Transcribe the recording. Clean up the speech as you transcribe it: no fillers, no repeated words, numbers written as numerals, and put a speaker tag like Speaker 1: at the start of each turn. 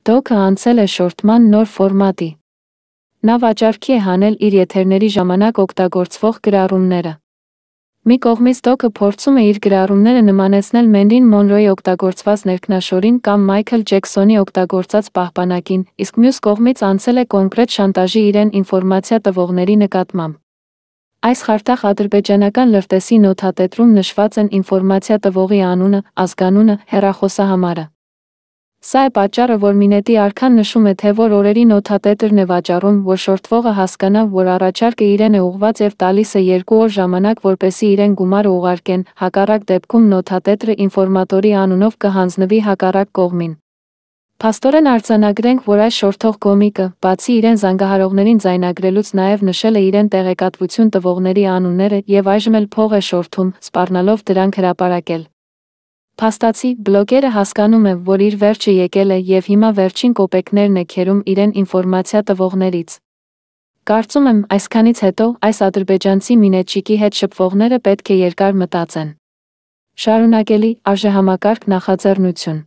Speaker 1: Դոքը անցել է շորթման նոր ֆորմատի։ Նա վաճառքի է հանել իր եթերների ժամանակ օգտագործվող գրառումները։ Մի կողմից դոքը փորձում է իր գրառումները նմանեցնել Մերիլին Մոնրոյի օգտագործված ներքնաշորին կամ Մայքլ Ջեքսոնի օգտագործած պահպանակին, իսկ մյուս կողմից անցել է կոնկրետ շանտաժի իրեն ինֆորմացիա տվողների նկատմամբ։ Այս խարդախ ադրբեջանական լրտեսի նոթատետրում նշված են ինֆորմացիա տվողի անունը, ազգանունը, հեռախոսահամարը։ Սա է պատճառը, որ Մինետի արքան նշում է, թե որ օրերի նոթատետրն է վաճառում, որ շորթվողը հասկանա, որ առաջարկը իրեն է ուղղված և տալիս է 2 օր ժամանակ, որպեսզի իրեն գումարը ուղարկեն, հակառակ դեպքում նոթատետրը ինֆորմատորի անունով կհանձնվի հակառակ կողմին։ Փաստորեն արձանագրենք, որ այս շորթող կոմիկը, բացի իրեն զանգահարողներին ձայնագրելուց, նաև նշել է իրեն տեղեկատվություն տվողների անունները և այժմ էլ փող է շորթում, սպառնալով դրանք հրապարակել։ Փաստացի, բլոգերը հասկանում է, որ իր վերջը եկել է և հիմա վերջին կոպեկներն է քերում իրեն ինֆորմացիա տվողներից։ Կարծում եմ, այսքանից հետո այս ադրբեջանցի Մինետչիկի հետ շփվողները պետք է երկար մտածեն։ Շարունակելի, արժեհամակարգ նախաձեռնություն։